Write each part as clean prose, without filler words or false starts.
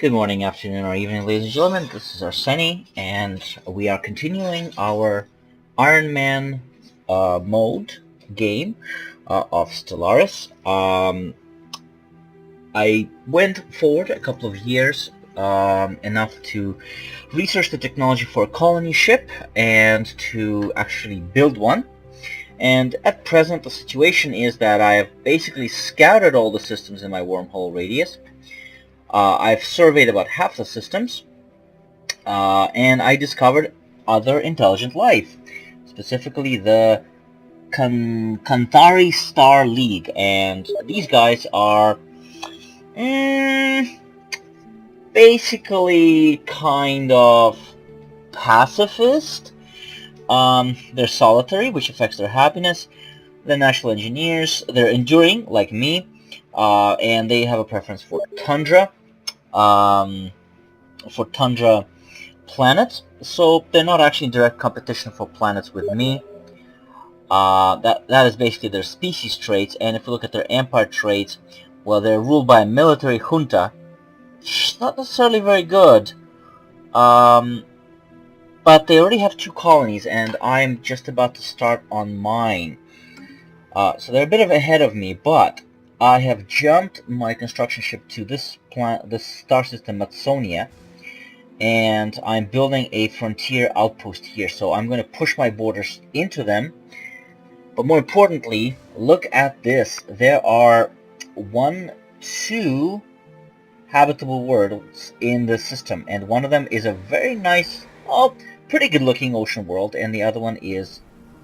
Good morning, afternoon, or evening, ladies and gentlemen. This is Arseni, and we are continuing our Iron Man mode game of Stellaris. I went forward a couple of years, enough to research the technology for a colony ship and to actually build one. And at present, the situation is that I have basically scouted all the systems in my wormhole radius. I've surveyed about half the systems, and I discovered other intelligent life, specifically the Kantari Star League, and these guys are basically kind of pacifist. They're solitary, which affects their happiness. They're natural engineers. They're enduring, like me, and they have a preference for tundra. For tundra planets, so they're not actually in direct competition for planets with me. That is basically their species traits, and if you look at their empire traits, well, they're ruled by a military junta. Not necessarily very good, but they already have 2 colonies, and I'm just about to start on mine. So they're a bit ahead of me, but I have jumped my construction ship to this star system, Matsonia, and I'm building a frontier outpost here, so I'm going to push my borders into them. But more importantly, look at this. There are 2 habitable worlds in the system, and one of them is a very nice, pretty good looking ocean world, and the other one is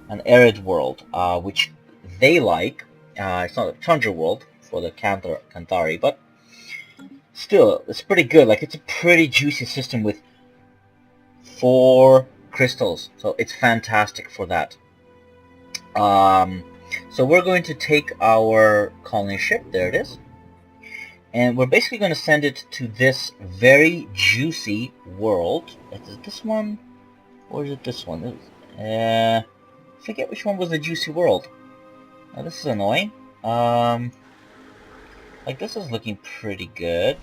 an arid world, which they like. It's not a tundra world for the Kantari, but still, it's pretty good. Like, it's a pretty juicy system with 4 crystals, so it's fantastic for that. So we're going to take our colony ship, there it is, and we're basically going to send it to this very juicy world. Is it this one, or is it this one? I forget which one was the juicy world. Now, this is annoying. Like, this is looking pretty good.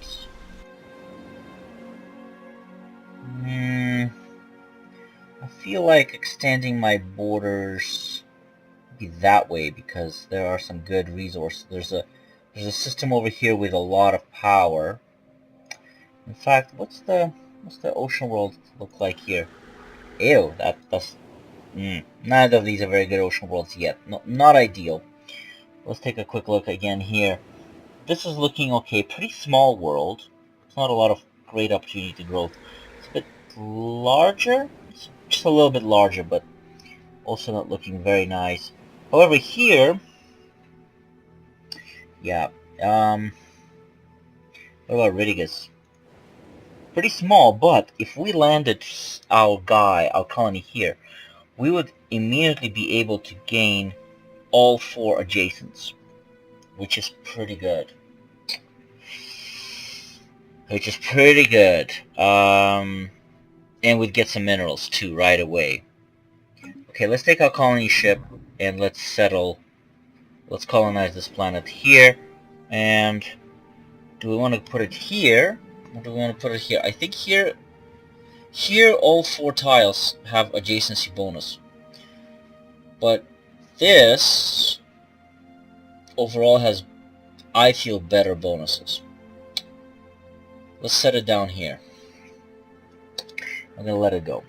I feel like extending my borders be that way because there are some good resources. There's a system over here with a lot of power. In fact, what's the ocean world look like here? Ew, that's neither of these are very good ocean worlds yet. No, not ideal. Let's take a quick look again here. This is looking okay. Pretty small world. It's not a lot of great opportunity to growth. It's a bit larger. It's just a little bit larger, but also not looking very nice. However, here, yeah, what about Ridigus? Pretty small, but if we landed our colony here, we would immediately be able to gain all 4 adjacents, which is pretty good. And we'd get some minerals too right away. Okay, let's take our colony ship and let's settle. Let's colonize this planet here. And do we want to put it here? Or do we want to put it here? I think here all 4 tiles have adjacency bonus. But this overall has, I feel, better bonuses. Let's set it down here. I'm going to let it go.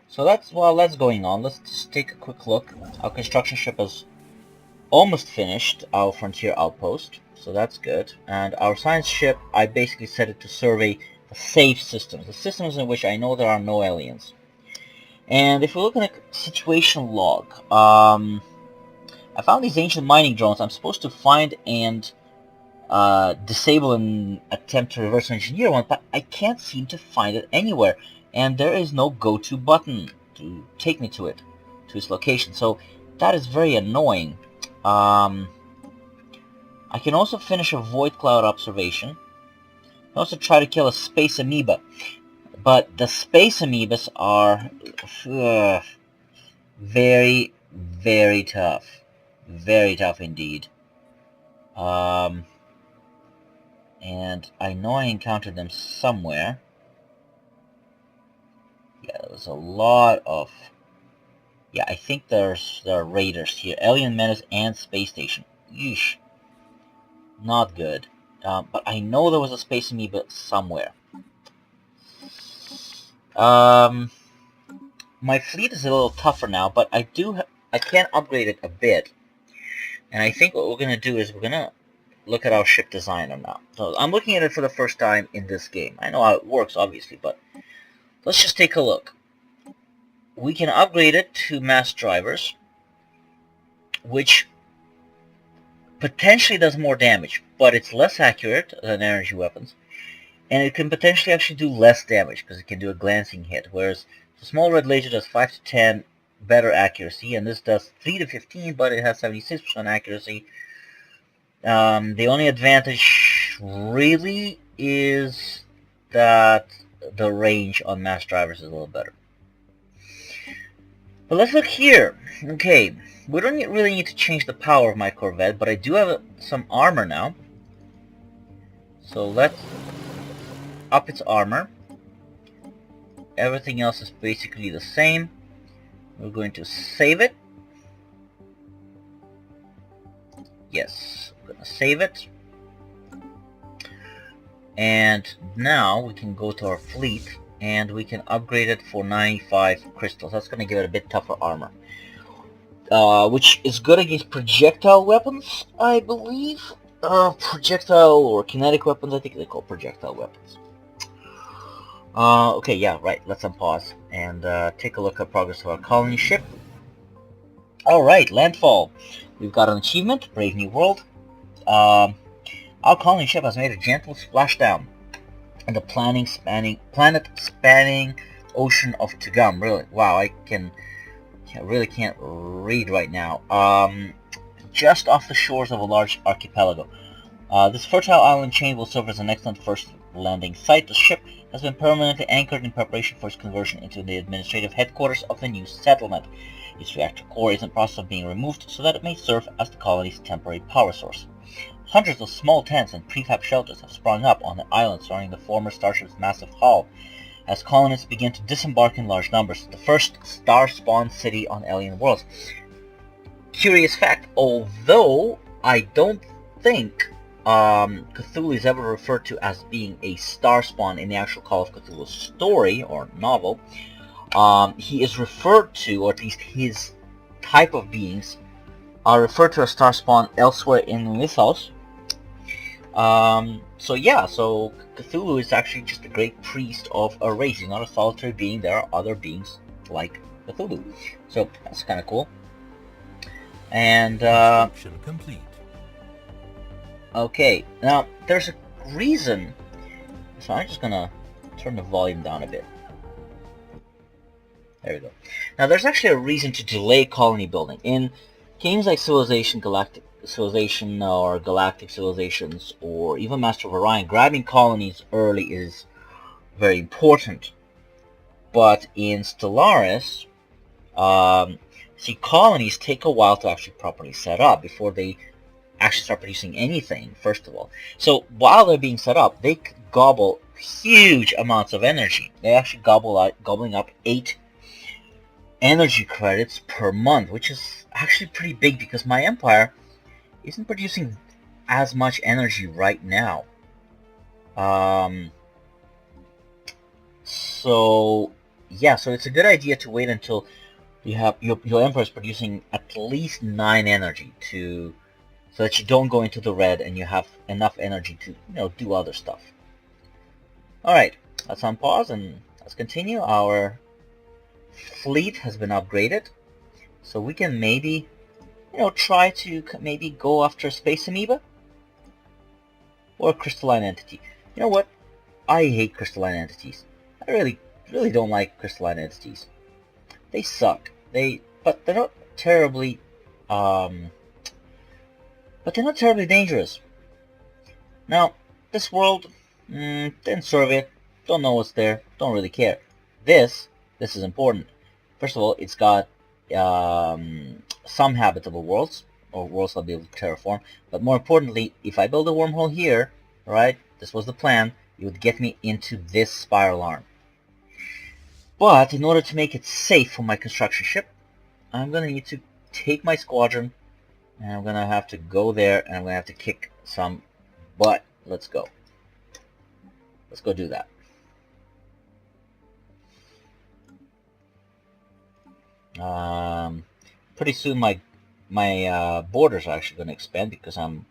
So while that's going on, let's just take a quick look. Our construction ship is almost finished, our frontier outpost, so that's good. And our science ship, I basically set it to survey the safe systems, the systems in which I know there are no aliens. And if we look at the situation log, I found these ancient mining drones. I'm supposed to find and disable and attempt to reverse engineer one, but I can't seem to find it anywhere. And there is no go-to button to take me to its location. So that is very annoying. I can also finish a void cloud observation. I can also try to kill a space amoeba. But the space amoebas are very, very tough. Very tough indeed. And I know I encountered them somewhere. Yeah, there was a lot of... Yeah, I think there are raiders here. Alien Menace and Space Station. Yeesh. Not good. But I know there was a Space Amoeba somewhere. My fleet is a little tougher now, but I can upgrade it a bit. And I think what we're going to do is we're going to look at our ship designer now. So I'm looking at it for the first time in this game. I know how it works, obviously, but let's just take a look. We can upgrade it to mass drivers, which potentially does more damage, but it's less accurate than energy weapons, and it can potentially actually do less damage because it can do a glancing hit, whereas the small red laser does 5 to 10 better accuracy, and this does 3 to 15, but it has 76% accuracy. The only advantage really is that the range on mass drivers is a little better. But let's look here. Okay, we don't really need to change the power of my Corvette, but I do have some armor now. So let's up its armor. Everything else is basically the same. We're going to save it. Yes, I'm going to save it. And now we can go to our fleet and we can upgrade it for 95 crystals. That's going to give it a bit tougher armor. Which is good against projectile weapons, I believe. Projectile or kinetic weapons, I think they call projectile weapons. Okay, yeah, right. Let's unpause and take a look at progress of our colony ship. Alright, landfall. We've got an achievement, Brave New World. Our colony ship has made a gentle splashdown in the planet-spanning ocean of Tugam. Really, wow, I really can't read right now. Just off the shores of a large archipelago. This fertile island chain will serve as an excellent first landing site. The ship has been permanently anchored in preparation for its conversion into the administrative headquarters of the new settlement. Its reactor core is in the process of being removed so that it may serve as the colony's temporary power source. Hundreds of small tents and prefab shelters have sprung up on the island surrounding the former starship's massive hull. As colonists begin to disembark in large numbers, the first star-spawned city on alien worlds. Curious fact, although I don't think Cthulhu is ever referred to as being a star spawn in the actual Call of Cthulhu story or novel, he is referred to, or at least his type of beings are referred to as star spawn elsewhere in the mythos. So yeah, so Cthulhu is actually just a great priest of a race. He's not a solitary being. There are other beings like Cthulhu. So that's kind of cool. And complete. Okay, now there's a reason. So I'm just gonna turn the volume down a bit. There we go. Now there's actually a reason to delay colony building. In games like Civilization, Galactic Civilization, or Galactic Civilizations, or even Master of Orion, grabbing colonies early is very important. But in Stellaris, see, colonies take a while to actually properly set up before they actually start producing anything, first of all. So while they're being set up, they gobble huge amounts of energy. They actually gobbling up 8 energy credits per month, which is actually pretty big because my empire isn't producing as much energy right now. So yeah, so it's a good idea to wait until you have your empire is producing at least 9 energy so that you don't go into the red and you have enough energy to, do other stuff. Alright, let's unpause and let's continue. Our fleet has been upgraded, so we can maybe, try to maybe go after a space amoeba or a crystalline entity. You know what? I hate crystalline entities. I really don't like crystalline entities. They suck. But they're not terribly dangerous. Now, this world, didn't serve it, don't know what's there, don't really care. This is important. First of all, it's got some habitable worlds, or worlds I'll be able to terraform. But more importantly, if I build a wormhole here, right, this was the plan, it would get me into this spiral arm. But in order to make it safe for my construction ship, I'm going to need to take my squadron, and I'm going to have to go there, and I'm going to have to kick some butt. Let's go. Let's go do that. Pretty soon my borders are actually going to expand because I'm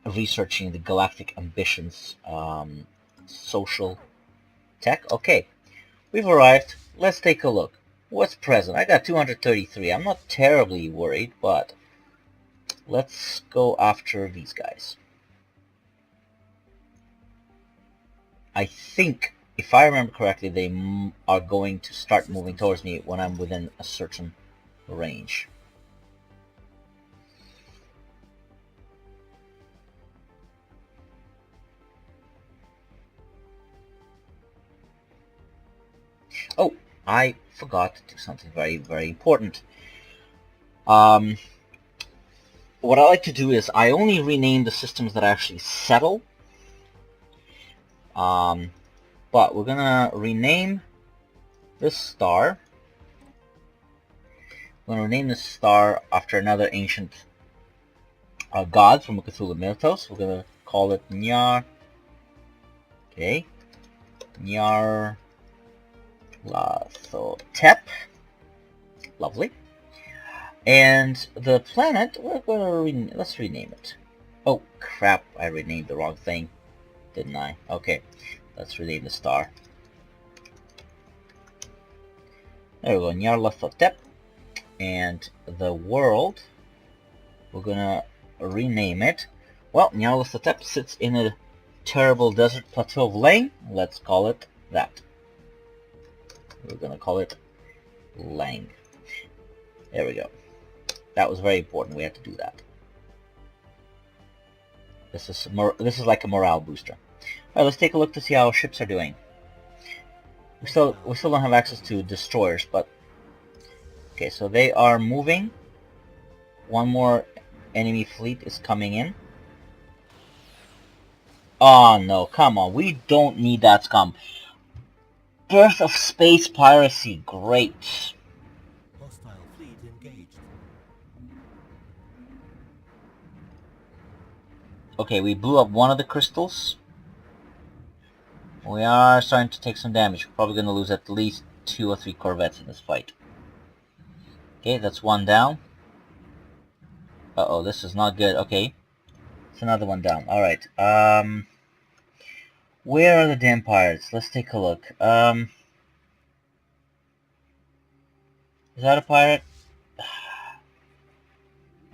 researching the Galactic Ambitions social tech. Okay, we've arrived. Let's take a look. What's present? I got 233. I'm not terribly worried, but let's go after these guys. I think, if I remember correctly, they are going to start moving towards me when I'm within a certain range. Oh, I forgot to do something very, very important. What I like to do is I only rename the systems that actually settle. But we're gonna rename this star. We're gonna rename this star after another ancient god from a Cthulhu mythos. We're gonna call it Nyar. Okay, Nyarlathotep. Lovely. And the planet, we're gonna let's rename it. Oh crap! I renamed the wrong thing, didn't I? Okay, let's rename the star. There we go, Nyarlathotep. And the world, we're gonna rename it. Well, Nyarlathotep sits in a terrible desert plateau of Lang. Let's call it that. We're gonna call it Lang. There we go. That was very important. We had to do that. This is like a morale booster. Alright, let's take a look to see how our ships are doing. We still don't have access to destroyers, but okay, so they are moving. One more enemy fleet is coming in. Oh no, come on, we don't need that scum. Birth of space piracy, great. Hostile fleet engaged. Okay, we blew up one of the crystals. We are starting to take some damage. We're probably going to lose at least 2 or 3 corvettes in this fight. Okay, that's one down. Uh-oh, this is not good. Okay, it's another one down. Alright, where are the damn pirates? Let's take a look. Is that a pirate?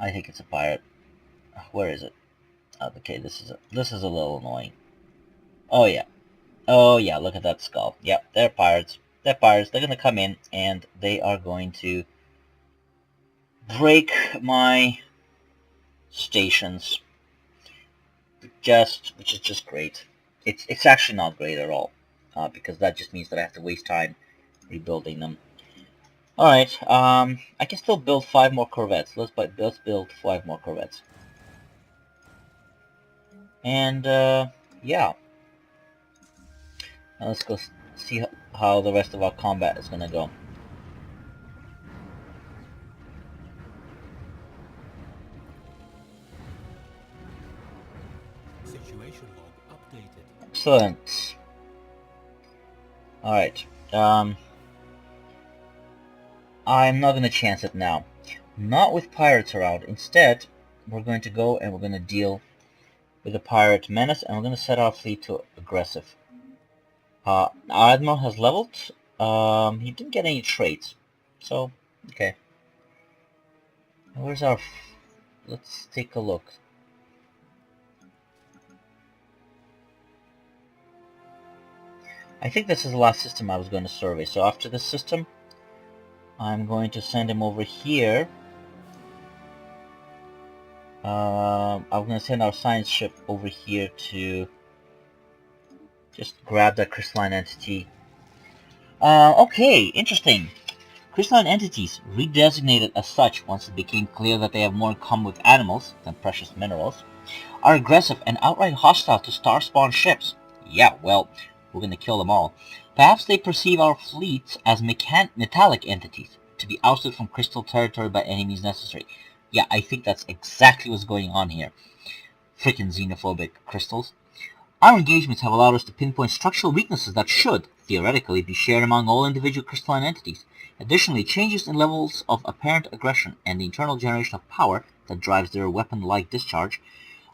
I think it's a pirate. Where is it? Okay, this is a little annoying. Oh yeah. Oh yeah, look at that skull. Yep, they're pirates. They're pirates. They're gonna come in and they are going to break my stations. Which is just great. It's actually not great at all, because that just means that I have to waste time rebuilding them. Alright, I can still build 5 more corvettes. Let's build 5 more corvettes. And, yeah. Now let's go see how the rest of our combat is gonna go. Situation log updated. Excellent. Alright, I'm not gonna chance it now. Not with pirates around. Instead, we're going to go and we're gonna deal with the pirate menace, and we're gonna set our fleet to aggressive. Our admiral has leveled. He didn't get any traits, so okay. Where's our? Let's take a look. I think this is the last system I was going to survey. So after this system, I'm going to send him over here. I'm going to send our science ship over here to just grab that crystalline entity. Okay, interesting. Crystalline entities, redesignated as such once it became clear that they have more in common with animals than precious minerals, are aggressive and outright hostile to star-spawn ships. Yeah, well, we're gonna kill them all. Perhaps they perceive our fleets as metallic entities, to be ousted from crystal territory by any means necessary. Yeah, I think that's exactly what's going on here. Freaking xenophobic crystals. Our engagements have allowed us to pinpoint structural weaknesses that should, theoretically, be shared among all individual crystalline entities. Additionally, changes in levels of apparent aggression and the internal generation of power that drives their weapon-like discharge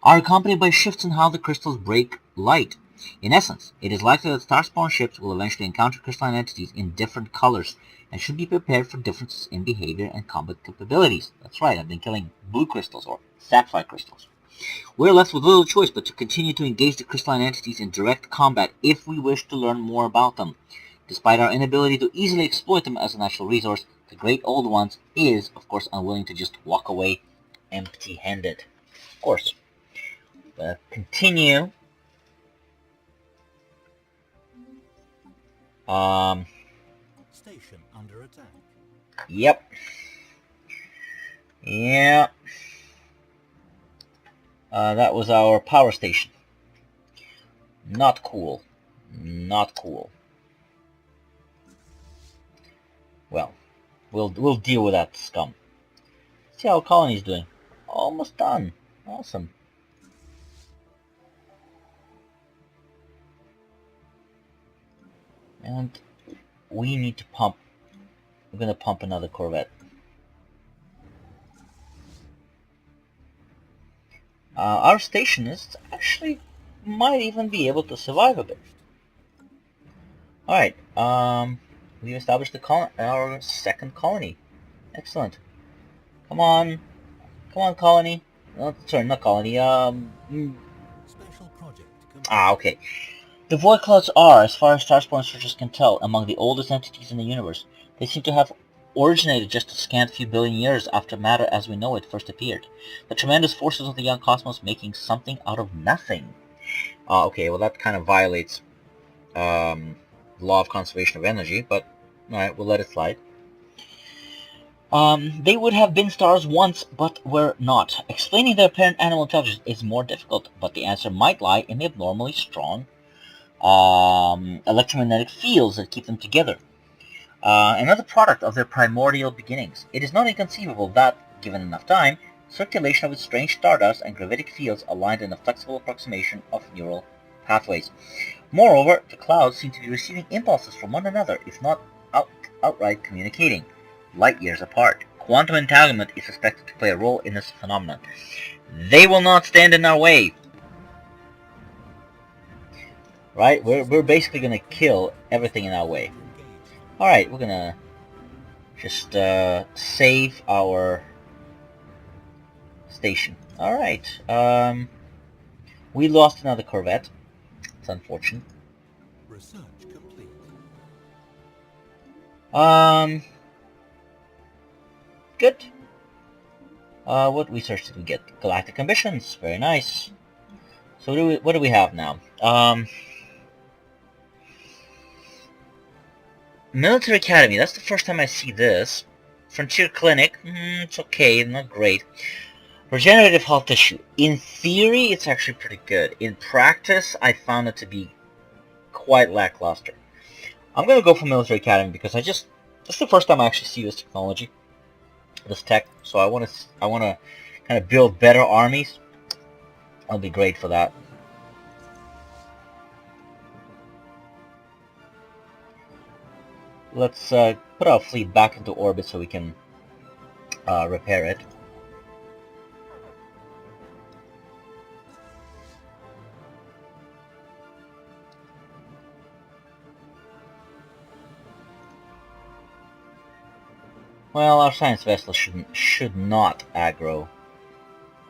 are accompanied by shifts in how the crystals break light. In essence, it is likely that star-spawn ships will eventually encounter crystalline entities in different colors and should be prepared for differences in behavior and combat capabilities. That's right, I've been killing blue crystals or sapphire crystals. We're left with little choice but to continue to engage the crystalline entities in direct combat if we wish to learn more about them. Despite our inability to easily exploit them as a natural resource, the Great Old Ones is, of course, unwilling to just walk away empty-handed. Of course. Continue. Station under attack. Yep. Yeah. That was our power station. Not cool. Not cool. Well, we'll deal with that scum. See how colony's doing. Almost done. Awesome. And we need to pump. We're gonna pump another Corvette. Our stationists actually might even be able to survive a bit. Alright, we've established our second colony. Excellent. Come on, colony. No, sorry, not colony. Special project complete. Okay. The Void Clouds are, as far as Starspawn researchers can tell, among the oldest entities in the universe. They seem to have originated just a scant few billion years after matter as we know it first appeared. The tremendous forces of the young cosmos making something out of nothing. Okay, well that kind of violates the law of conservation of energy, but alright, we'll let it slide. They would have been stars once, but were not. Explaining their apparent animal intelligence is more difficult, but the answer might lie in the abnormally strong electromagnetic fields that keep them together. Another product of their primordial beginnings. It is not inconceivable that, given enough time, circulation of its strange stardust and gravitic fields aligned in a flexible approximation of neural pathways. Moreover, the clouds seem to be receiving impulses from one another, if not outright communicating, light years apart. Quantum entanglement is suspected to play a role in this phenomenon. They will not stand in our way. Right? We're basically gonna kill everything in our way. Alright, we're gonna just save our station. Alright, we lost another Corvette. It's unfortunate. Research complete. Good. What research did we get? Galactic ambitions. Very nice. So what do we have now? Military Academy. That's the first time I see this. Frontier Clinic. It's okay. Not great. Regenerative health tissue. In theory, it's actually pretty good. In practice, I found it to be quite lackluster. I'm gonna go for Military Academy because this is the first time I actually see this technology, this tech. So I want to kind of build better armies. I'll be great for that. Let's put our fleet back into orbit so we can repair it. Well, our science vessel should not aggro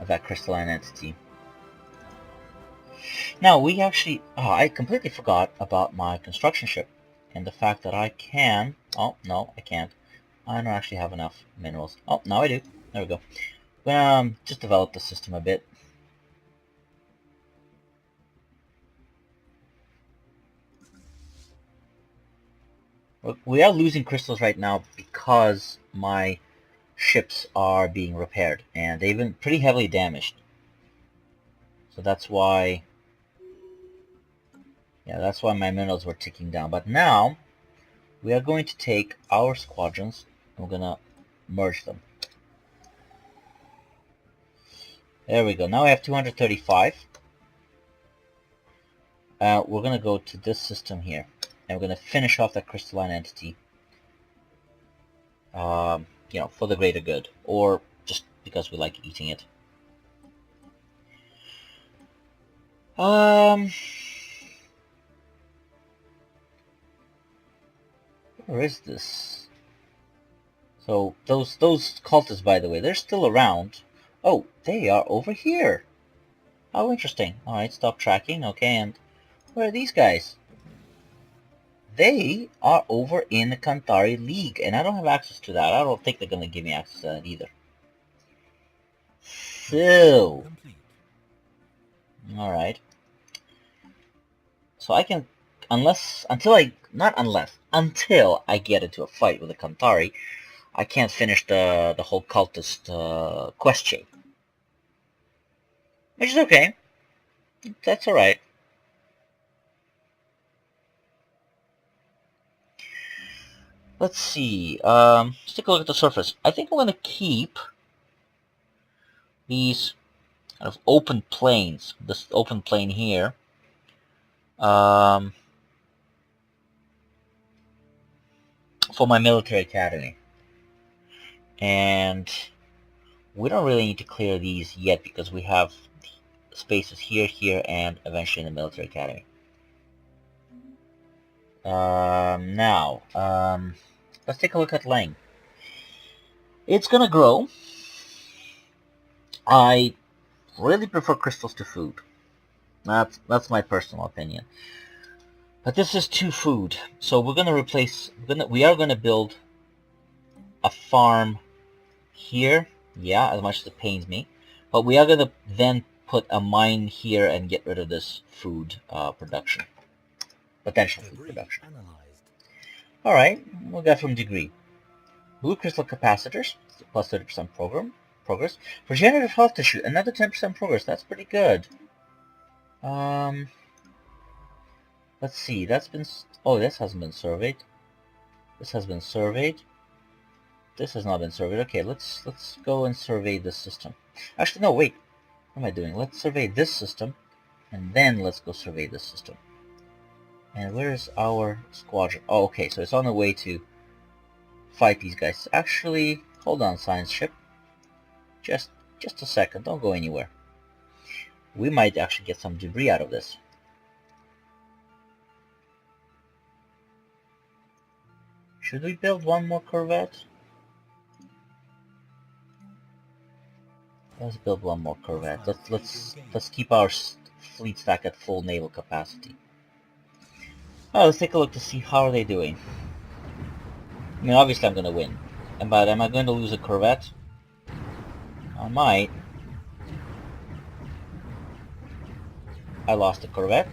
that crystalline entity. Now, we actually... I completely forgot about my construction ship. And the fact that I can... Oh, no, I can't. I don't actually have enough minerals. Oh, now I do. There we go. Just develop the system a bit. We are losing crystals right now because my ships are being repaired, and they've been pretty heavily damaged. So that's why, yeah, that's why my minerals were ticking down. But now, we are going to take our squadrons, and we're gonna merge them. There we go. Now we have 235. We're gonna go to this system here, and we're gonna finish off that crystalline entity. You know, for the greater good, or just because we like eating it. Where is this? So those cultists, by the way, they're still around. Oh, they are over here. How interesting. All right, stop tracking. Okay, and where are these guys? They are over in the Kantari League, and I don't have access to that. I don't think they're gonna give me access to that either. So, all right. So I can, until I get into a fight with the Kantari, I can't finish the whole cultist quest chain. Which is okay. That's alright. Let's see. Let's take a look at the surface. I think I'm going to keep these kind of open plains. This open plain here. For my military academy. And we don't really need to clear these yet because we have spaces here, here, and eventually in the military academy. Now, let's take a look at Lang. It's gonna grow. I really prefer crystals to food. That's my personal opinion. But this is to food, so we're gonna replace. We are gonna build a farm here. Yeah, as much as it pains me, but we are gonna then put a mine here and get rid of this food production, potential food production. All right, we'll get from degree. Blue crystal capacitors, plus 30% progress. Regenerative health tissue, another 10% progress. That's pretty good. Let's see. That's been. Oh, this hasn't been surveyed. This has been surveyed. This has not been surveyed. Okay, let's go and survey this system. Actually, no. Wait. What am I doing? Let's survey this system, and then let's go survey this system. And where's our squadron? Oh, okay. So it's on the way to fight these guys. Actually, hold on, science ship. Just a second. Don't go anywhere. We might actually get some debris out of this. Should we build one more corvette? Let's build one more corvette. Let's keep our fleet stack at full naval capacity. Oh, let's take a look to see how are they doing. I mean, obviously I'm going to win. But am I going to lose a corvette? I might. I lost a corvette.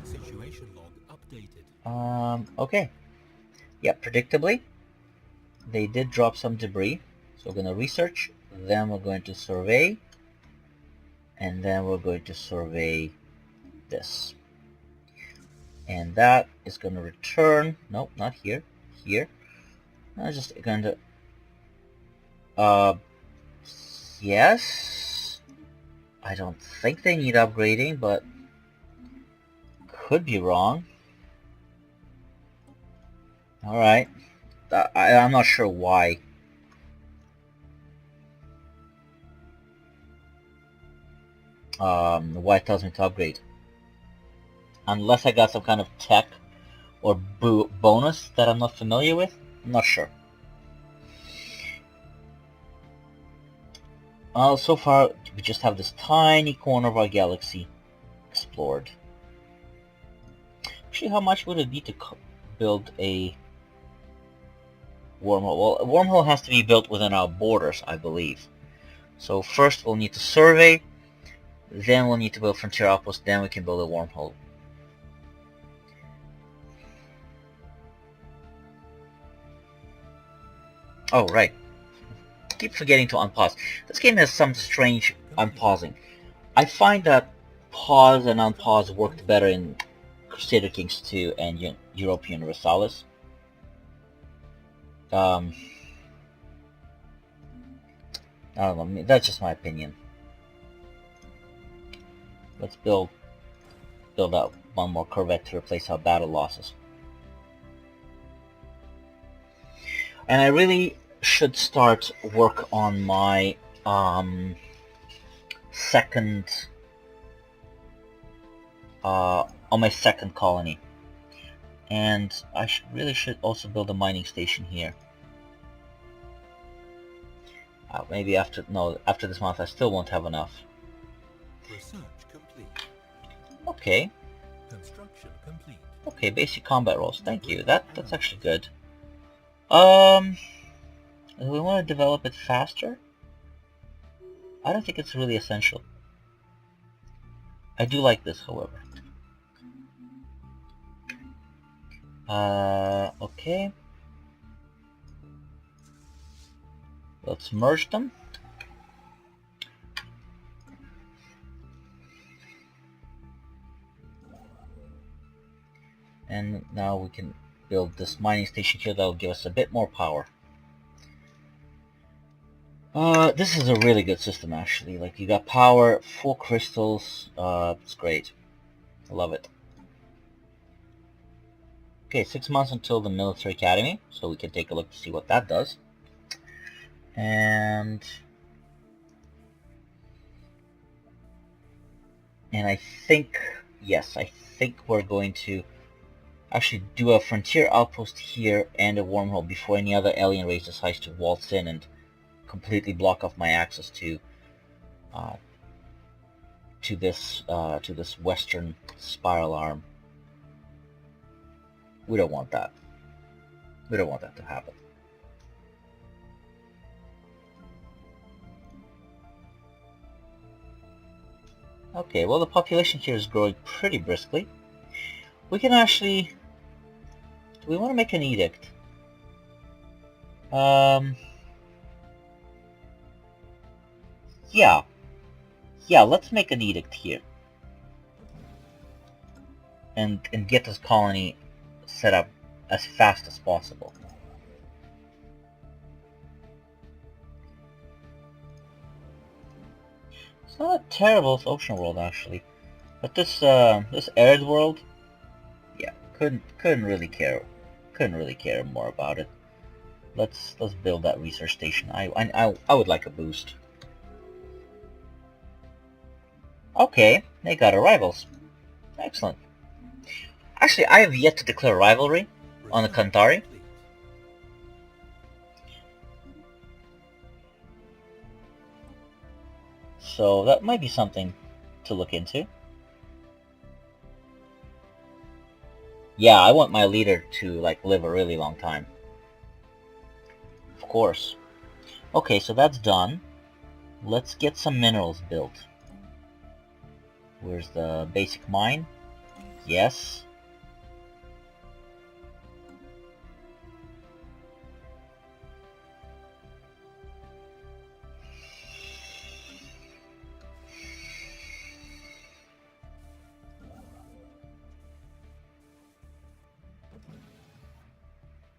Situation log updated. Okay. Yeah, predictably, they did drop some debris. So we're going to research, then we're going to survey, and then we're going to survey this. And that is going to return, nope, not here, here. I'm just going to, yes. I don't think they need upgrading, but could be wrong. Alright. I'm not sure why. Why it tells me to upgrade. Unless I got some kind of tech or bonus that I'm not familiar with. I'm not sure. So far, we just have this tiny corner of our galaxy explored. Actually, how much would it be to build a wormhole? Well, a wormhole has to be built within our borders, I believe. So first we'll need to survey, then we'll need to build frontier outpost, then we can build a wormhole. Oh, right. Keep forgetting to unpause. This game has some strange unpausing. I find that pause and unpause worked better in Crusader Kings 2 and Europa Universalis. Um, I don't know, that's just my opinion. Let's build out one more Corvette to replace our battle losses. And I really should start work on my second colony. And I really should also build a mining station here. Maybe after this month I still won't have enough. Research complete. Okay. Construction complete. Okay, basic combat rolls. Thank you. That's actually good. Do we want to develop it faster? I don't think it's really essential. I do like this, however. Okay. Let's merge them. And now we can build this mining station here that will give us a bit more power. This is a really good system, actually. Like, you got power, 4 crystals, it's great. I love it. Okay, 6 months until the military academy, so we can take a look to see what that does. And I think, yes, I think we're going to actually do a frontier outpost here and a wormhole before any other alien race decides to waltz in and completely block off my access to this western spiral arm. We don't want that. We don't want that to happen. Okay, well, the population here is growing pretty briskly. We can actually... Do we want to make an edict? Yeah. Yeah, let's make an edict here. And get this colony set up as fast as possible. It's not a terrible ocean world, actually. But this arid world, yeah, couldn't really care more about it. Let's build that research station. I would like a boost. Okay, they got arrivals. Excellent. Actually, I have yet to declare rivalry on the Kantari. So that might be something to look into. Yeah, I want my leader to, like, live a really long time. Of course. Okay, so that's done. Let's get some minerals built. Where's the basic mine? Yes.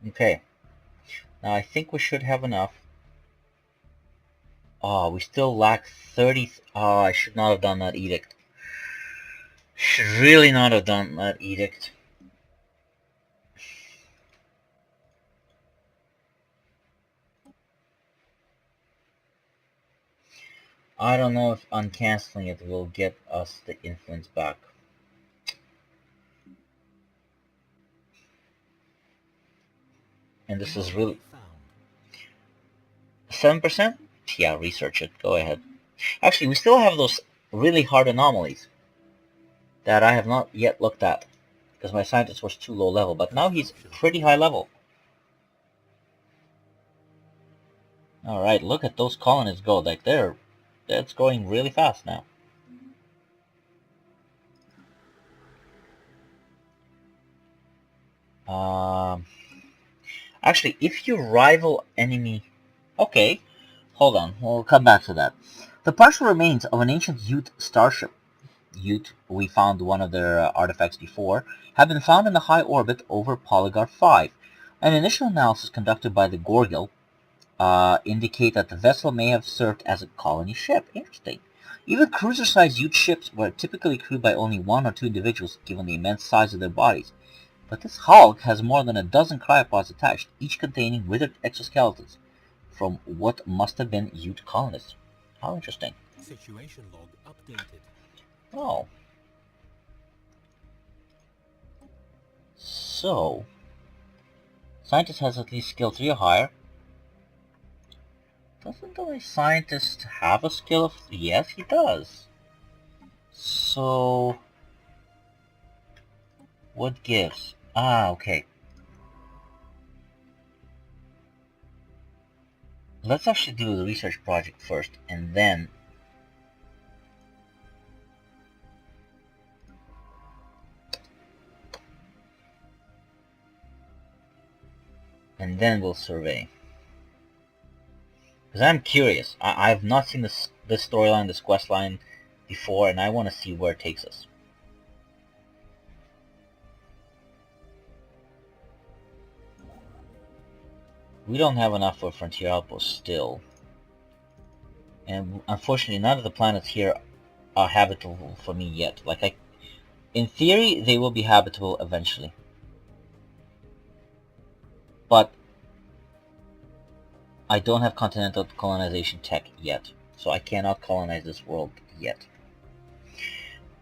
Okay. Now I think we should have enough. Oh, we still lack 30... Oh, I should not have done that edict. Should really not have done that edict. I don't know if uncanceling it will get us the influence back. And this is really... 7%? Yeah, research it. Go ahead. Actually, we still have those really hard anomalies that I have not yet looked at because my scientist was too low level, but now he's pretty high level. Alright, look at those colonists go. Like, that's going really fast now. Actually, if you rival enemy... Okay, hold on. We'll come back to that. The partial remains of an ancient Ute starship. Ute, we found one of their artifacts before, have been found in a high orbit over Polygar 5. An initial analysis conducted by the Gorgil indicate that the vessel may have served as a colony ship. Interesting. Even cruiser-sized Ute ships were typically crewed by only 1 or 2 individuals given the immense size of their bodies. But this hulk has more than a dozen cryopods attached, each containing withered exoskeletons from what must have been Ute colonists. How interesting. Situation log updated. Oh. So, scientist has at least skill 3 or higher. Doesn't the scientist have a skill of... Yes, he does. So, what gives? Ah, okay. Let's actually do the research project first, and then we'll survey. Because I'm curious. I've not seen this storyline, this quest line before, and I want to see where it takes us. We don't have enough for Frontier Outpost still. And unfortunately, none of the planets here are habitable for me yet. In theory, they will be habitable eventually. But I don't have continental colonization tech yet, so I cannot colonize this world yet.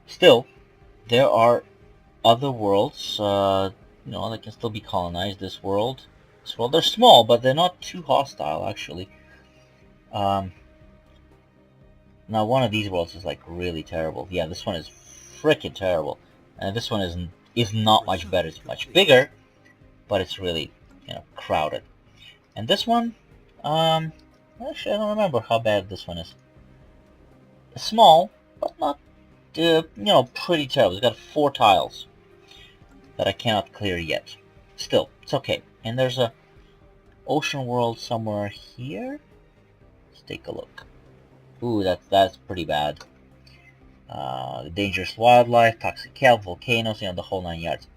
Still, there are other worlds, that can still be colonized. This world, they're small, but they're not too hostile, actually. Now, one of these worlds is, really terrible. Yeah, this one is freaking terrible. And this one is not much better. It's much bigger, but it's really, crowded. And this one, actually, I don't remember how bad this one is. It's small, but not, pretty terrible. It's got 4 tiles that I cannot clear yet. Still, it's okay. And there's a ocean world somewhere here. Let's take a look. Ooh, that's pretty bad. Dangerous wildlife, toxic kelp, volcanoes, the whole 9 yards.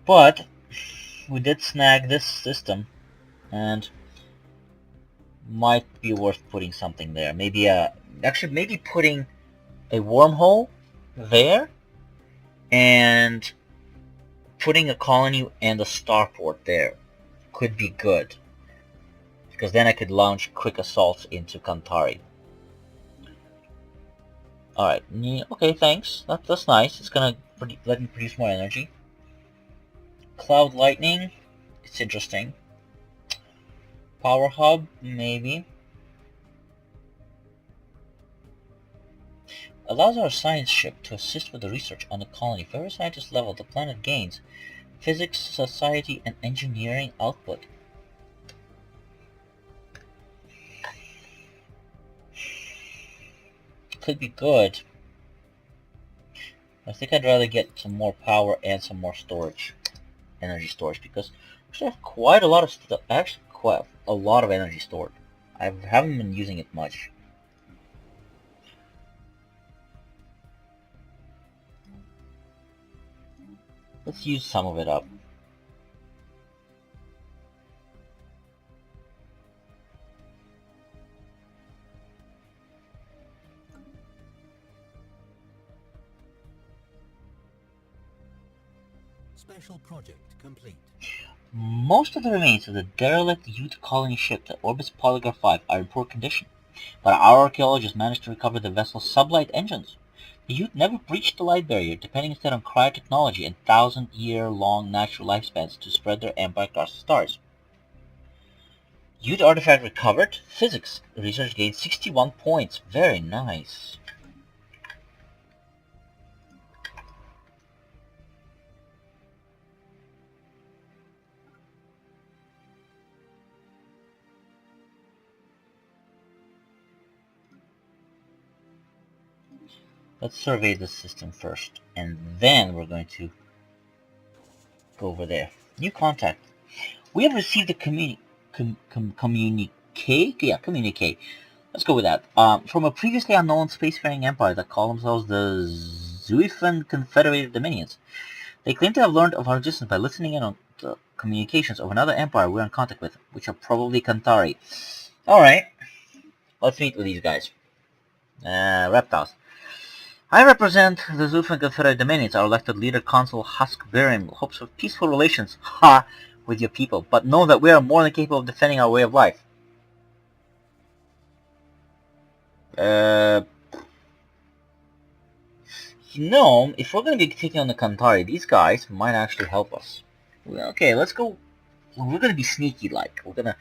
But we did snag this system, and might be worth putting something there. Maybe maybe putting a wormhole there, and putting a colony and a starport there could be good, because then I could launch quick assaults into Kantari. Alright, okay, thanks. That's nice. It's gonna let me produce more energy. Cloud lightning, it's interesting. Power hub, maybe. Allows our science ship to assist with the research on the colony. For every scientist level, the planet gains physics, society, and engineering output. Could be good. I think I'd rather get some more power and some more storage, energy storage, because I actually have quite a lot of stuff. Actually, quite a lot of energy stored. I haven't been using it much. Let's use some of it up. Special project complete. Most of the remains of the derelict Ute colony ship that orbits Polygar 5 are in poor condition, but our archaeologists managed to recover the vessel's sublight engines. The Ute never breached the light barrier, depending instead on cryotechnology and 1,000-year-long natural lifespans to spread their empire across the stars. Ute artifact recovered. Physics research gained 61 points. Very nice. Let's survey the system first, and then we're going to go over there. New contact. We have received a communique. Yeah, communique. Let's go with that. From a previously unknown spacefaring empire that call themselves the Zuifan Confederated Dominions. They claim to have learned of our existence by listening in on the communications of another empire we're in contact with, which are probably Kantari. Alright, let's meet with these guys. Reptiles. I represent the Zulfan Confederate Dominions. Our elected leader, Consul Husk Birim, hopes for peaceful relations, with your people, but know that we are more than capable of defending our way of life. If we're going to be taking on the Kantari, these guys might actually help us. Okay, let's go. We're going to be sneaky-like. We're going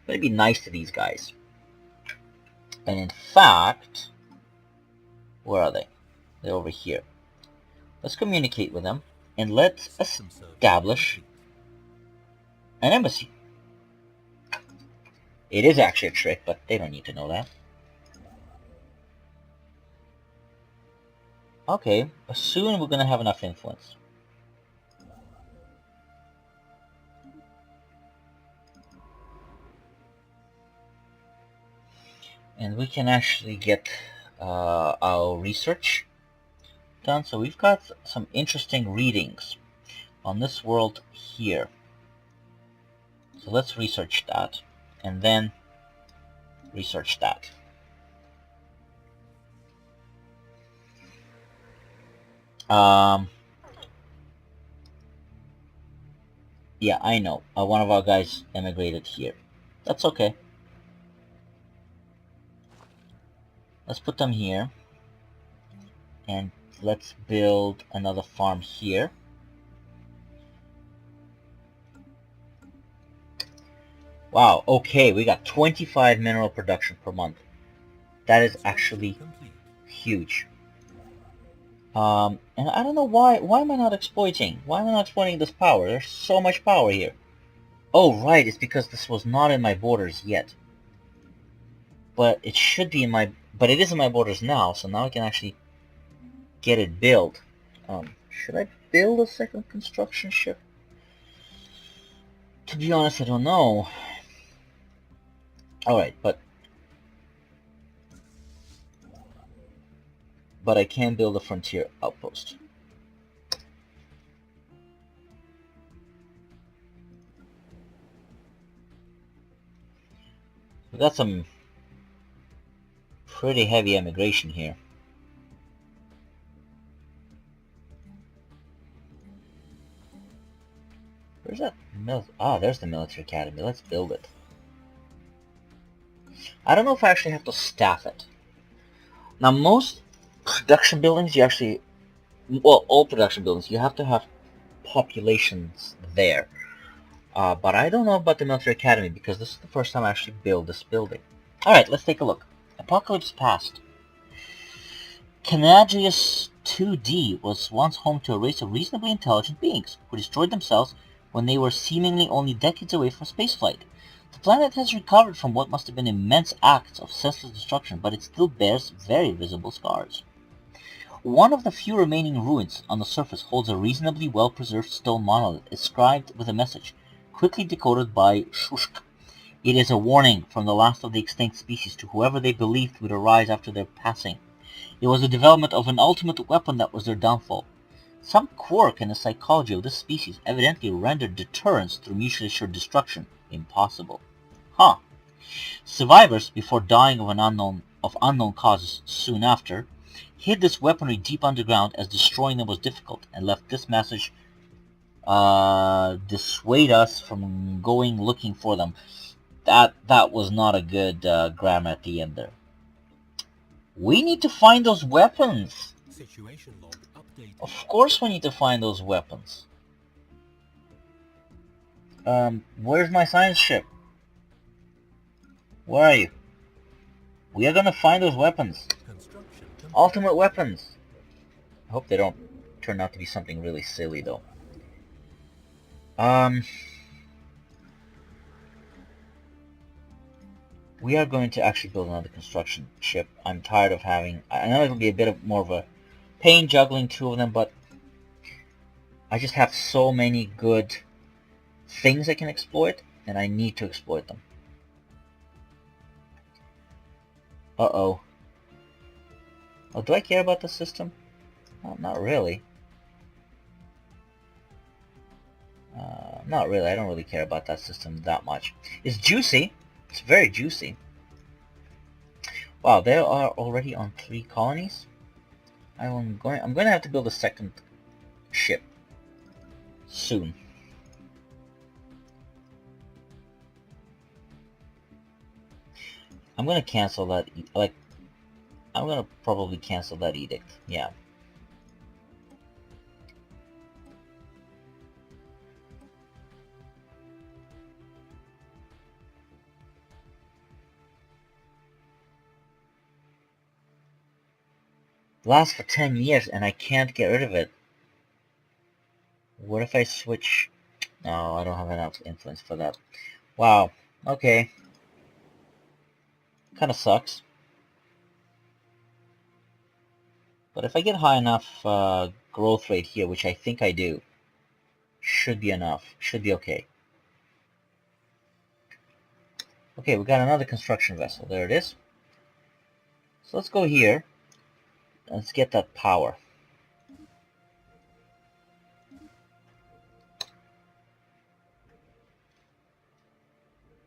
to be nice to these guys. And in fact, where are they? They're over here. Let's communicate with them, and let's establish an embassy. It is actually a trick, but they don't need to know that. Okay, soon we're going to have enough influence. And we can actually get our research done. So we've got some interesting readings on this world here. So let's research that, and then research that. Yeah, I know. One of our guys emigrated here. That's okay. Let's put them here. And let's build another farm here. Wow, okay, we got 25 mineral production per month. That is actually huge. And I don't know why am I not exploiting? Why am I not exploiting this power? There's so much power here. Oh, right, it's because this was not in my borders yet. But it should be in my... But it is in my borders now, so now I can actually get it built. Should I build a second construction ship? To be honest, I don't know. Alright, but I can build a frontier outpost. We got some pretty heavy immigration here. Where's that there's the military academy. Let's build it. I don't know if I actually have to staff it. Now, most production buildings, you actually... Well, all production buildings, you have to have populations there. But I don't know about the military academy, because this is the first time I actually build this building. Alright, let's take a look. Apocalypse Past. Canadrius 2D was once home to a race of reasonably intelligent beings who destroyed themselves when they were seemingly only decades away from spaceflight. The planet has recovered from what must have been immense acts of senseless destruction, but it still bears very visible scars. One of the few remaining ruins on the surface holds a reasonably well-preserved stone monolith inscribed with a message, quickly decoded by Shushk. It is a warning from the last of the extinct species to whoever they believed would arise after their passing. It was the development of an ultimate weapon that was their downfall. Some quirk in the psychology of this species evidently rendered deterrence through mutually assured destruction impossible. Survivors, before dying of unknown causes soon after, hid this weaponry deep underground as destroying them was difficult, and left this message dissuade us from going looking for them. That was not a good grammar at the end there. We need to find those weapons. Situation log updated. Of course we need to find those weapons. Where's my science ship? Where are you? We are gonna find those weapons. Ultimate weapons. I hope they don't turn out to be something really silly, though. We are going to actually build another construction ship. I'm tired of having... I know it'll be a bit more of a pain juggling two of them, but I just have so many good things I can exploit, and I need to exploit them. Uh-oh. Oh, do I care about the system? Not really. Not really. I don't really care about that system that much. It's juicy. It's very juicy. Wow, they are already on 3 colonies. I'm going to have to build a second ship soon. I'm going to cancel that. I'm going to probably cancel that edict. Yeah. Lasts for 10 years and I can't get rid of it. What if I switch? No, I don't have enough influence for that. Wow. Okay. Kind of sucks. But if I get high enough growth rate here, which I think I do, should be enough. Should be okay. Okay, we got another construction vessel. There it is. So let's go here. Let's get that power.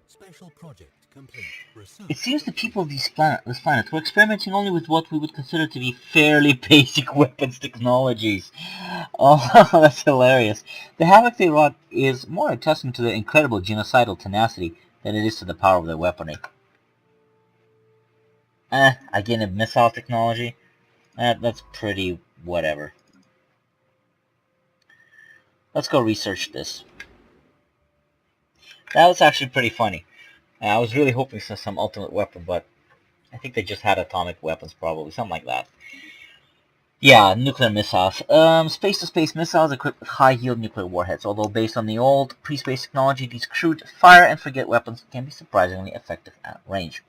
Special project complete. Research. It seems the people of this planet were experimenting only with what we would consider to be fairly basic weapons technologies. Oh, that's hilarious. The havoc they wrought is more a testament to their incredible genocidal tenacity than it is to the power of their weaponry. Again, a missile technology? That's pretty whatever. Let's go research this. That was actually pretty funny. I was really hoping for some ultimate weapon, but I think they just had atomic weapons, probably. Something like that. Yeah, nuclear missiles. Space-to-space missiles equipped with high-yield nuclear warheads. Although based on the old pre-space technology, these crude fire-and-forget weapons can be surprisingly effective at range.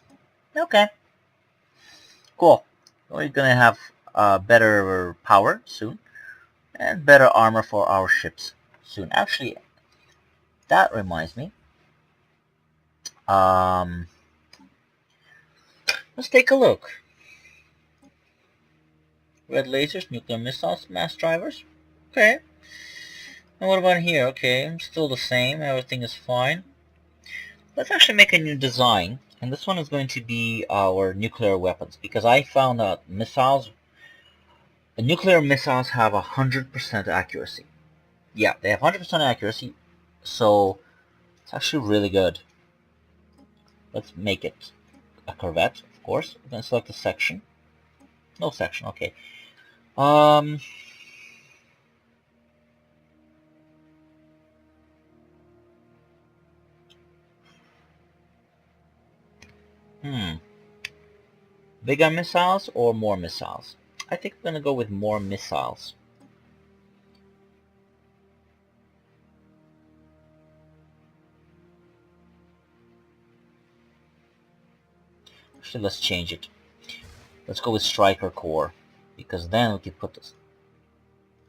Okay. Cool. We're gonna have better power soon, and better armor for our ships soon. Actually, that reminds me. Let's take a look. Red lasers, nuclear missiles, mass drivers. Okay. And what about here? Okay, still the same. Everything is fine. Let's actually make a new design. And this one is going to be our nuclear weapons. Because I found out the nuclear missiles have 100% accuracy. Yeah, they have 100% accuracy. So, it's actually really good. Let's make it a corvette, of course. We're going to select a section. No section, okay. Bigger missiles or more missiles? I think I'm going to go with more missiles. Actually, let's change it. Let's go with Striker Core, because then we can put this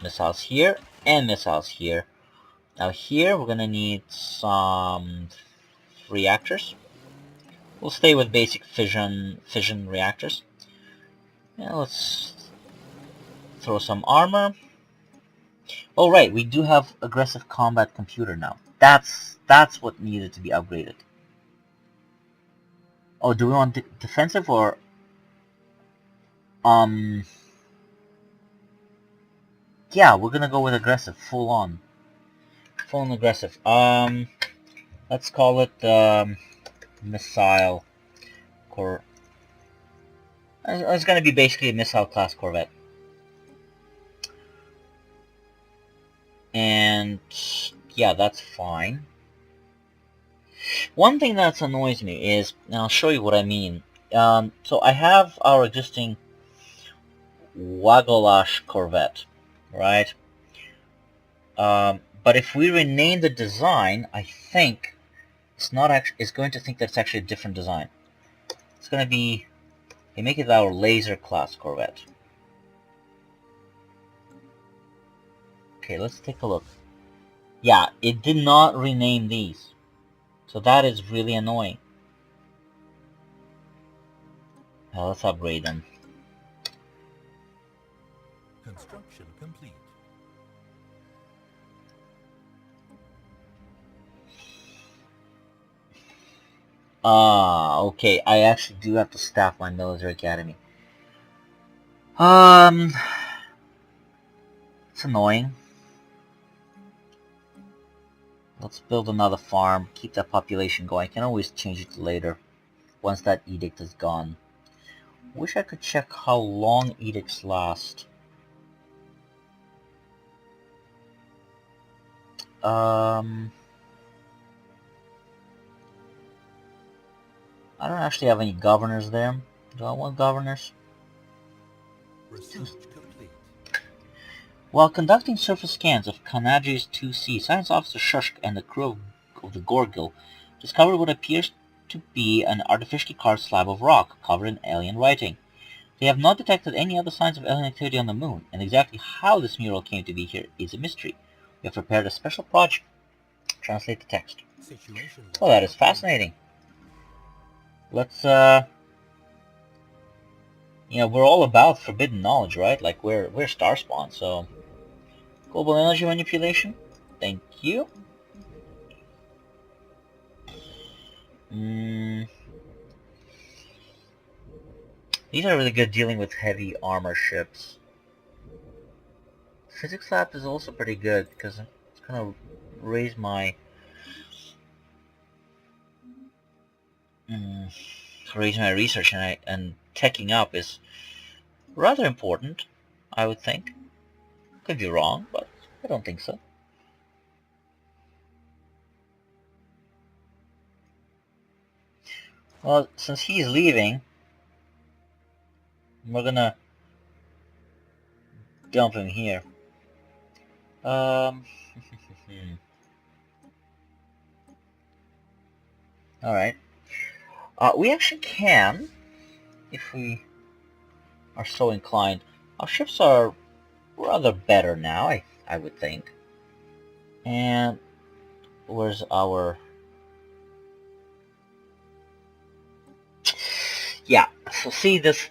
missiles here and missiles here. Now here we're gonna need some reactors. We'll stay with basic fission reactors. And let's throw some armor. Oh right, we do have aggressive combat computer now. That's what needed to be upgraded. Oh, do we want defensive or yeah, we're gonna go with aggressive, full on aggressive. Let's call it missile core. It's gonna be basically a missile class corvette. And yeah, that's fine. One thing that annoys me is, and I'll show you what I mean. So I have our existing Wagolash corvette, right? But if we rename the design, I think it's going to think that it's actually a different design. It's going to be, they make it our laser class corvette. Okay, let's take a look. Yeah, it did not rename these. So that is really annoying. Now let's upgrade them. Construction complete. Ah, okay. I actually do have to staff my military academy. It's annoying. Let's build another farm, keep that population going. I can always change it later, once that edict is gone. Wish I could check how long edicts last. I don't actually have any governors there. Do I want governors? Research complete. While conducting surface scans of Kanaji's 2C, Science Officer Shushk and the crew of the Gorgil discovered what appears to be an artificially carved slab of rock covered in alien writing. They have not detected any other signs of alien activity on the moon, and exactly how this mural came to be here is a mystery. We have prepared a special project to translate the text. Situation Oh, that is fascinating. Let's, we're all about forbidden knowledge, right? Like, we're Starspawn, so... Global energy manipulation? Thank you. These are really good dealing with heavy armor ships. Physics lab is also pretty good, because it's gonna raise my... research, and teching up is rather important, I would think. Could be wrong, but I don't think so. Well, since he's leaving, we're gonna dump him here. Um, Alright. We actually can, if we are so inclined. Our ships are rather better now, I would think. And where's our... Yeah, so see this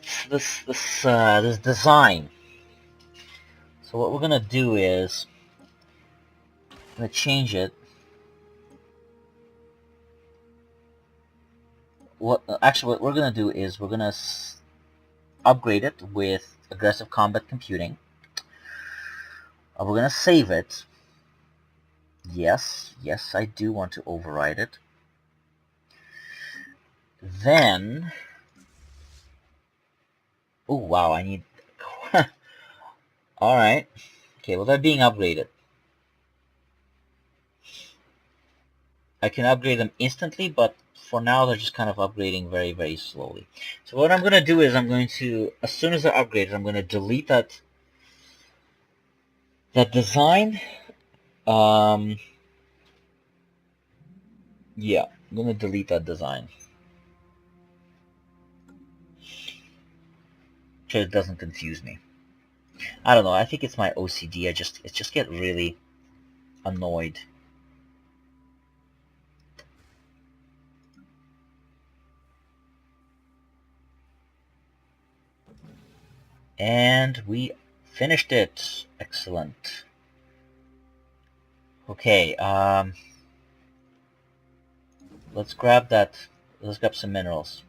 design. So what we're gonna do is I'm gonna change it. What we're gonna do is we're gonna upgrade it with aggressive combat computing. We're gonna save it. Yes, I do want to override it. Then, oh wow, I need. All right. Okay, well they're being upgraded. I can upgrade them instantly, but for now they're just kind of upgrading very, very slowly. So what I'm going to do is I'm going to, as soon as they're upgraded, I'm going to delete that design. Yeah, I'm going to delete that design. So it doesn't confuse me. I don't know, I think it's my OCD. I just get really annoyed. And we finished it. Excellent. Okay, let's grab some minerals.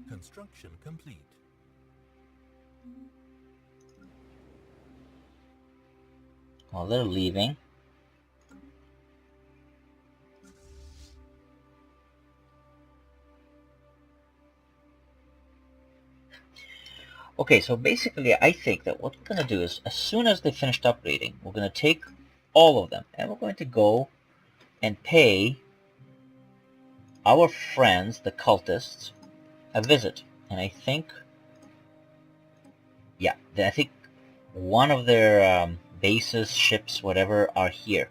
Construction complete. While they're leaving, okay, so basically I think that what we're going to do is, as soon as they finished upgrading, we're going to take all of them, and we're going to go and pay our friends, the cultists, a visit. And I think, yeah, I think one of their bases, ships, whatever, are here.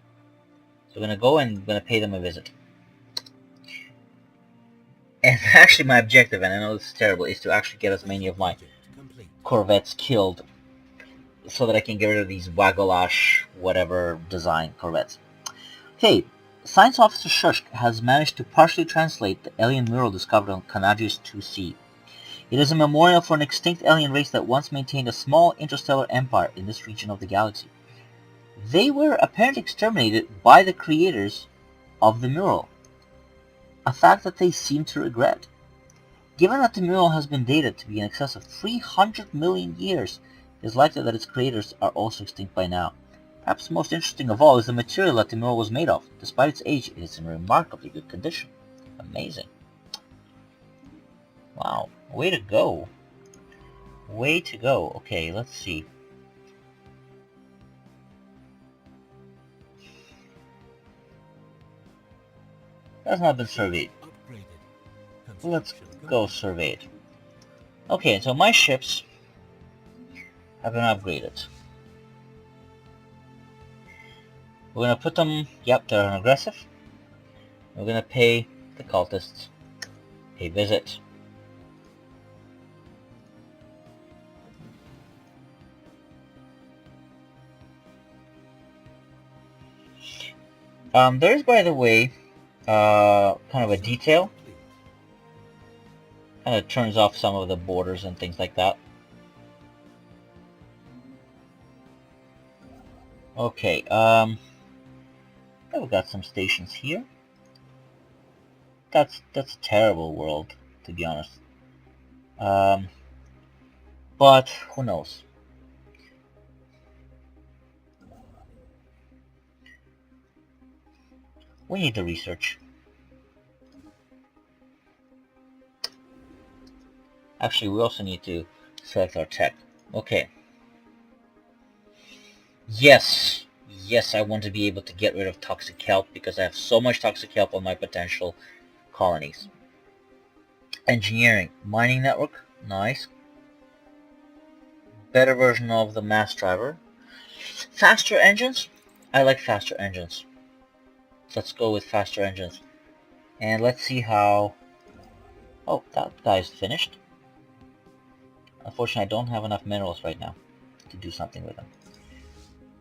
So we're going to go and we're going to pay them a visit. And actually my objective, and I know this is terrible, is to actually get as many of my corvettes killed so that I can get rid of these Wagolash whatever design corvettes. Okay, Science Officer Shushk has managed to partially translate the alien mural discovered on Kanaji's 2C. It is a memorial for an extinct alien race that once maintained a small interstellar empire in this region of the galaxy. They were apparently exterminated by the creators of the mural, a fact that they seem to regret. Given that the mural has been dated to be in excess of 300 million years, it is likely that its creators are also extinct by now. Perhaps most interesting of all is the material that the mural was made of. Despite its age, it is in remarkably good condition. Amazing. Wow, way to go. Way to go. Okay, let's see. That's not been surveyed. Let's go survey it. Okay, so my ships have been upgraded. We're gonna put them, yep, they're an aggressive. We're gonna pay the cultists a visit. There's, by the way, kind of a detail. Kind of turns off some of the borders and things like that. Okay, we've got some stations here. That's a terrible world, to be honest. But who knows? We need the research. Actually, we also need to select our tech. Okay. Yes, I want to be able to get rid of toxic kelp because I have so much toxic kelp on my potential colonies. Engineering, mining network, nice. Better version of the mass driver. Faster engines, I like faster engines. Let's go with faster engines. And let's see how... Oh, that guy's finished. Unfortunately, I don't have enough minerals right now to do something with them.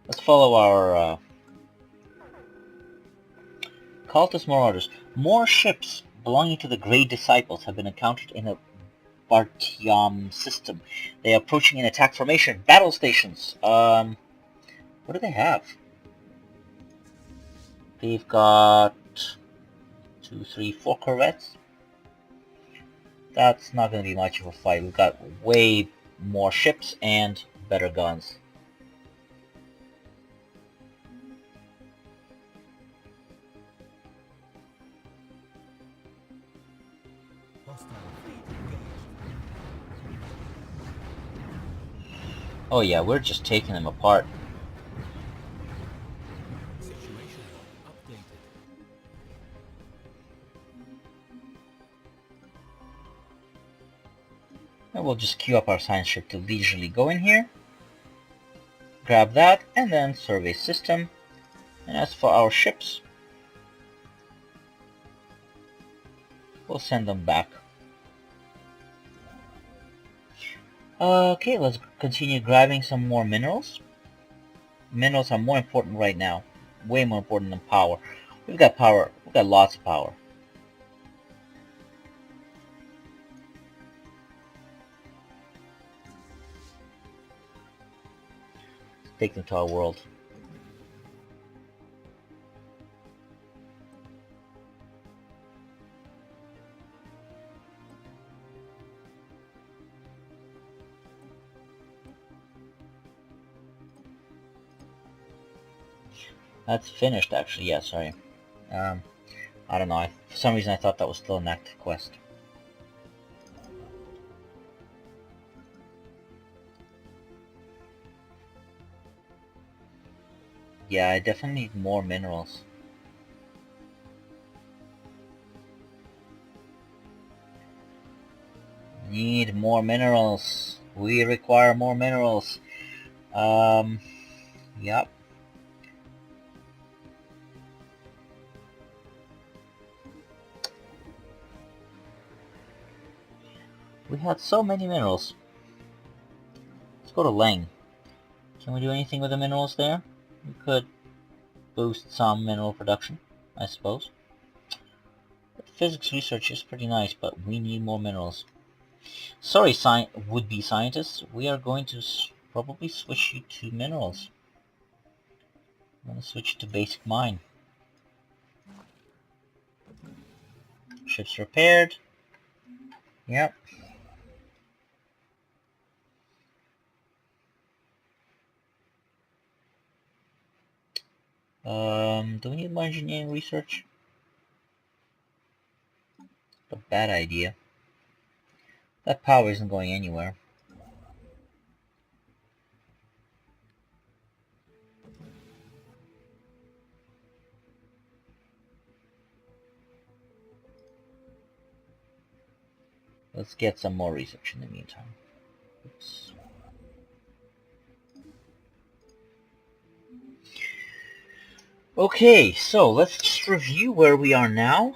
Let's follow our cultist marauders. More ships belonging to the Grey Disciples have been encountered in a Bartiam system. They are approaching in attack formation. Battle stations. What do they have? They've got 2, 3, 4 corvettes. That's not going to be much of a fight. We've got way more ships and better guns. Oh yeah, we're just taking them apart. Situation updated. And we'll just queue up our science ship to leisurely go in here. Grab that, and then survey system. And as for our ships, we'll send them back. Okay, let's continue grabbing some more minerals. Minerals are more important right now. Way more important than power. We've got power. We've got lots of power. Let's take them to our world. That's finished, actually. Yeah, sorry. I don't know. For some reason, I thought that was still an active quest. Yeah, I definitely need more minerals. Need more minerals. We require more minerals. Yep. We had so many minerals. Let's go to Lang. Can we do anything with the minerals there? We could boost some mineral production, I suppose. But physics research is pretty nice, but we need more minerals. Sorry, would-be scientists, we are going to probably switch you to minerals. I'm going to switch to basic mine. Ships repaired. Yep. Do we need more engineering research? A bad idea. That power isn't going anywhere. Let's get some more research in the meantime. Oops. Okay, so let's just review where we are now.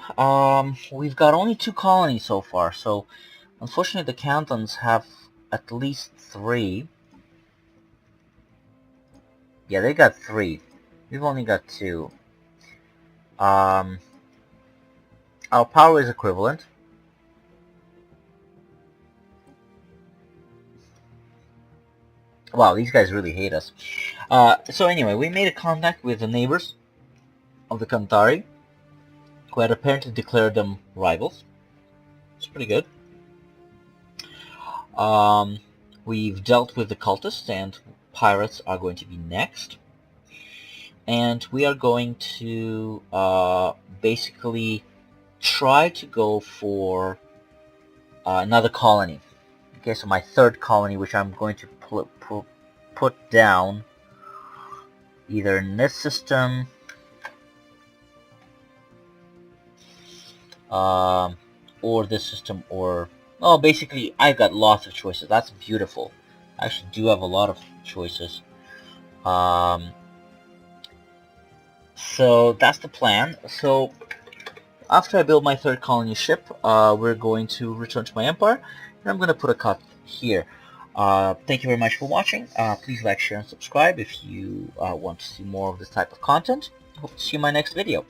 We've got only 2 colonies so far, so unfortunately the cantons have at least 3. Yeah, they got 3. We've only got 2. Our power is equivalent. Wow, these guys really hate us. So anyway, we made a contact with the neighbors of the Kantari, who had apparently declared them rivals. It's pretty good. We've dealt with the cultists, and pirates are going to be next. And we are going to basically try to go for another colony. Okay, so my 3rd colony, which I'm going to put down either in this system or this system, or well, basically I've got lots of choices. That's beautiful. I actually do have a lot of choices. So that's the plan. So after I build my 3rd colony ship, we're going to return to my empire, and I'm going to put a cut here. Thank you very much for watching. Please like, share, and subscribe if you want to see more of this type of content. Hope to see you in my next video.